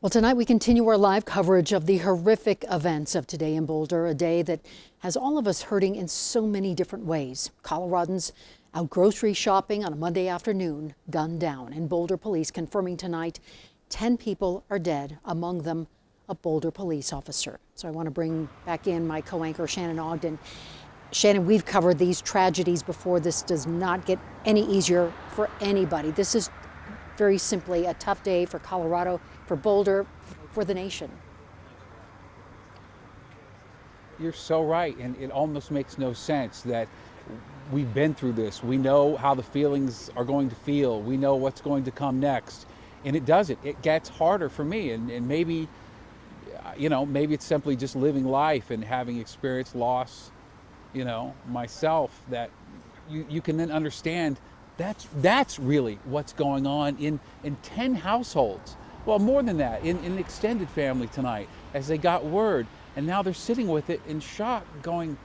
Well, tonight we continue our live coverage of the horrific events of today in Boulder, a day that has all of us hurting in so many different ways. Coloradans out grocery shopping on a Monday afternoon, gunned down, and Boulder police confirming tonight 10 people are dead, among them a Boulder police officer. So I want to bring back in my co-anchor Shannon Ogden. Shannon, we've covered these tragedies before. This does not get any easier for anybody. This is very simply a tough day for Colorado, for Boulder, for the nation. You're so right, and it almost makes no sense that we've been through this. We know how the feelings are going to feel. We know what's going to come next, and it doesn't. It gets harder for me, and maybe, maybe it's simply just living life and having experienced loss, myself, that you can then understand that's really what's going on in 10 households. Well, more than that, in an extended family tonight, as they got word, and now they're sitting with it in shock, going,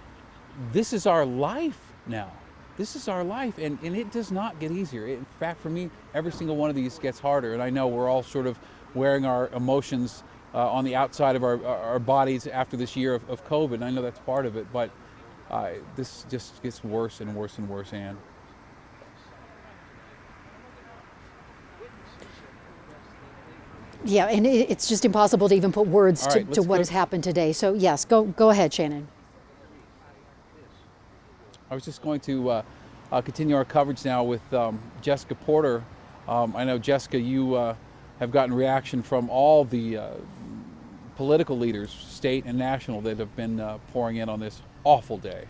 this is our life now. This is our life, and it does not get easier. In fact, for me, every single one of these gets harder, and I know we're all sort of wearing our emotions on the outside of our bodies after this year of COVID, and I know that's part of it, but this just gets worse and worse and worse, Ann. Yeah, and it's just impossible to even put words to what has happened today. So yes, go ahead, Shannon. I was just going to continue our coverage now with Jessica Porter. I know, Jessica, you have gotten reaction from all the political leaders, state and national, that have been pouring in on this awful day.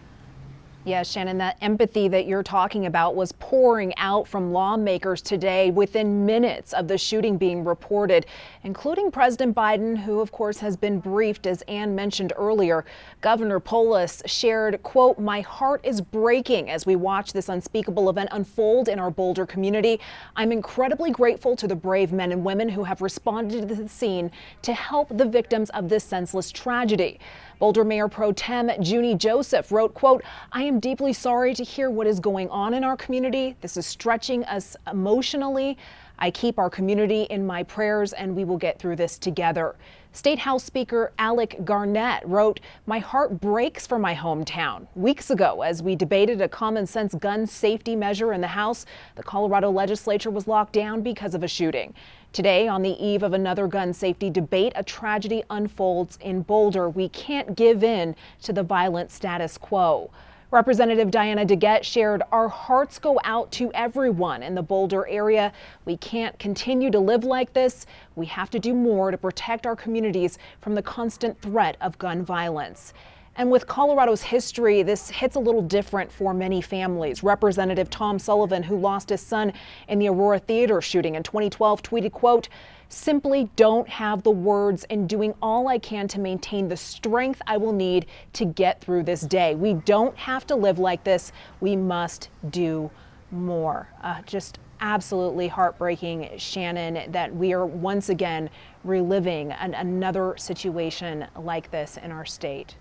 Yeah, Shannon, that empathy that you're talking about was pouring out from lawmakers today within minutes of the shooting being reported, including President Biden, who, of course, has been briefed, as Ann mentioned earlier. Governor Polis shared, quote, "My heart is breaking as we watch this unspeakable event unfold in our Boulder community. I'm incredibly grateful to the brave men and women who have responded to the scene to help the victims of this senseless tragedy." Boulder Mayor Pro Tem Junie Joseph wrote, quote, "I am deeply sorry to hear what is going on in our community. This is stretching us emotionally. I keep our community in my prayers, and we will get through this together." State House Speaker Alec Garnett wrote, "My heart breaks for my hometown. Weeks ago, as we debated a common sense gun safety measure in the House, the Colorado legislature was locked down because of a shooting. Today, on the eve of another gun safety debate, a tragedy unfolds in Boulder. We can't give in to the violent status quo." Representative Diana DeGette shared, "Our hearts go out to everyone in the Boulder area. We can't continue to live like this. We have to do more to protect our communities from the constant threat of gun violence." And with Colorado's history, this hits a little different for many families. Representative Tom Sullivan, who lost his son in the Aurora Theater shooting in 2012, tweeted, quote, "Simply don't have the words and doing all I can to maintain the strength I will need to get through this day. We don't have to live like this. We must do more." Just absolutely heartbreaking, Shannon, that we are once again reliving another situation like this in our state.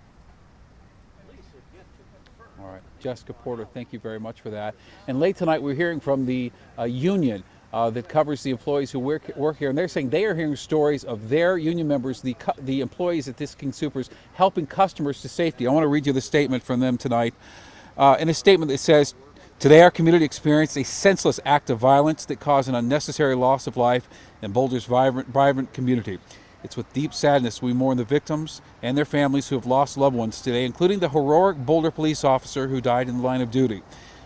All right, Jessica Porter, thank you very much for that. And late tonight, we're hearing from the union that covers the employees who work here, and they're saying they are hearing stories of their union members, the employees at this King Soopers, helping customers to safety. I want to read you the statement from them tonight. In a statement that says, "Today our community experienced a senseless act of violence that caused an unnecessary loss of life in Boulder's vibrant community. It's with deep sadness we mourn the victims and their families who have lost loved ones today, including the heroic Boulder police officer who died in the line of duty.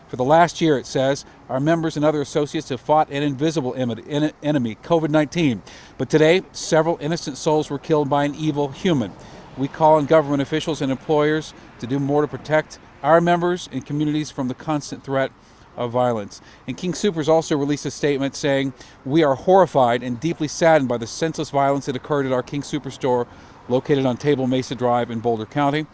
For the last year," it says, "our members and other associates have fought an invisible enemy, COVID-19. But today, several innocent souls were killed by an evil human. We call on government officials and employers to do more to protect our members and communities from the constant threat of violence." And King Soopers also released a statement saying, "We are horrified and deeply saddened by the senseless violence that occurred at our King Soopers store located on Table Mesa Drive in Boulder County.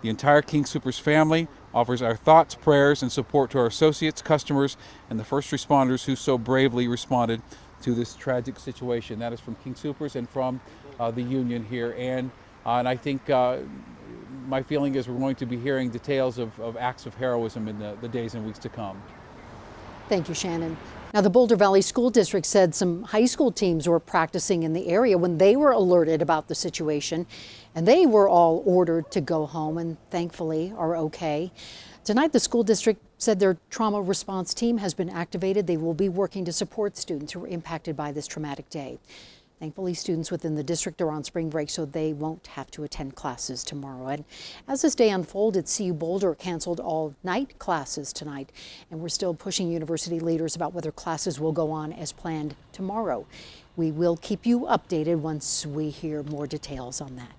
The entire King Soopers family offers our thoughts, prayers, and support to our associates, customers, and the first responders who so bravely responded to this tragic situation." That is from King Soopers and from the union here. And I think my feeling is we're going to be hearing details of acts of heroism in the days and weeks to come. Thank you, Shannon. Now, the Boulder Valley School District said some high school teams were practicing in the area when they were alerted about the situation, and they were all ordered to go home and thankfully are okay. Tonight, the school district said their trauma response team has been activated. They will be working to support students who were impacted by this traumatic day. Thankfully, students within the district are on spring break, so they won't have to attend classes tomorrow. And as this day unfolded, CU Boulder canceled all night classes tonight, and we're still pushing university leaders about whether classes will go on as planned tomorrow. We will keep you updated once we hear more details on that.